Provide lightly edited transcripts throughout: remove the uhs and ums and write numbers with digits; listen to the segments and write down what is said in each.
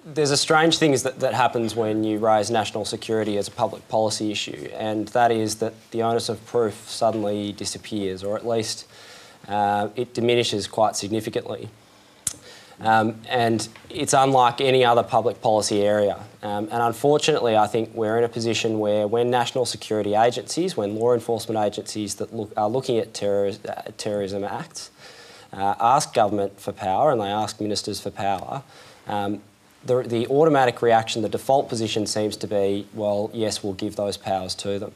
there's a strange thing that happens when you raise national security as a public policy issue, and that is that the onus of proof suddenly disappears, or at least it diminishes quite significantly. And it's unlike any other public policy area. And unfortunately, I think we're in a position where when national security agencies, when law enforcement agencies that are looking at terrorism acts, ask government for power and they ask ministers for power, the automatic reaction, the default position seems to be, well, yes, we'll give those powers to them.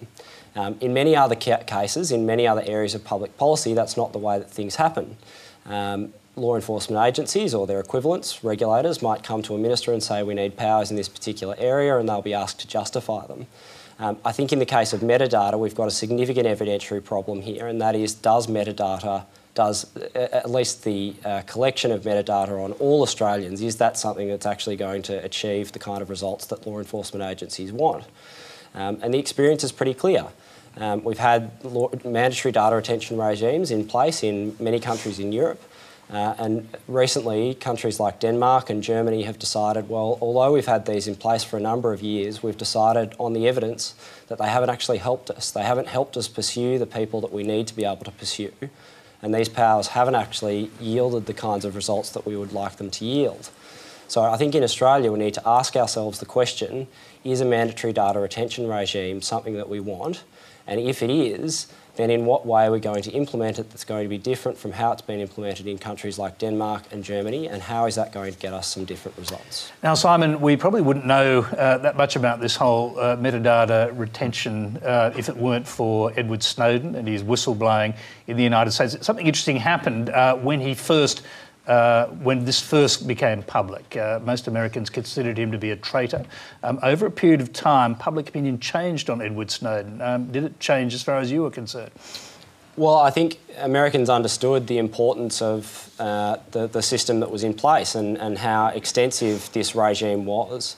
In many other cases, in many other areas of public policy, that's not the way that things happen. Law enforcement agencies or their equivalents, regulators, might come to a minister and say we need powers in this particular area, and they'll be asked to justify them. I think in the case of metadata, we've got a significant evidentiary problem here, and that is, does at least the collection of metadata on all Australians, is that something that's actually going to achieve the kind of results that law enforcement agencies want? And the experience is pretty clear. We've had mandatory data retention regimes in place in many countries in Europe, and recently countries like Denmark and Germany have decided, well, although we've had these in place for a number of years, we've decided on the evidence that they haven't actually helped us. They haven't helped us pursue the people that we need to be able to pursue. And these powers haven't actually yielded the kinds of results that we would like them to yield. So I think in Australia we need to ask ourselves the question, is a mandatory data retention regime something that we want? And if it is, then in what way are we going to implement it that's going to be different from how it's been implemented in countries like Denmark and Germany, and how is that going to get us some different results? Now, Simon, we probably wouldn't know that much about this whole metadata retention if it weren't for Edward Snowden and his whistleblowing in the United States. Something interesting happened when this first became public. Most Americans considered him to be a traitor. Over a period of time, public opinion changed on Edward Snowden. Did it change as far as you were concerned? Well, I think Americans understood the importance of the system that was in place and how extensive this regime was.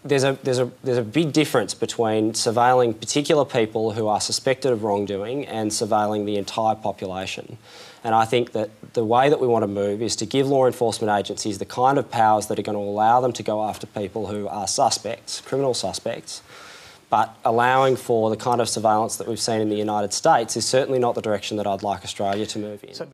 There's a big difference between surveilling particular people who are suspected of wrongdoing and surveilling the entire population. And I think that the way that we want to move is to give law enforcement agencies the kind of powers that are going to allow them to go after people who are suspects, criminal suspects, but allowing for the kind of surveillance that we've seen in the United States is certainly not the direction that I'd like Australia to move in.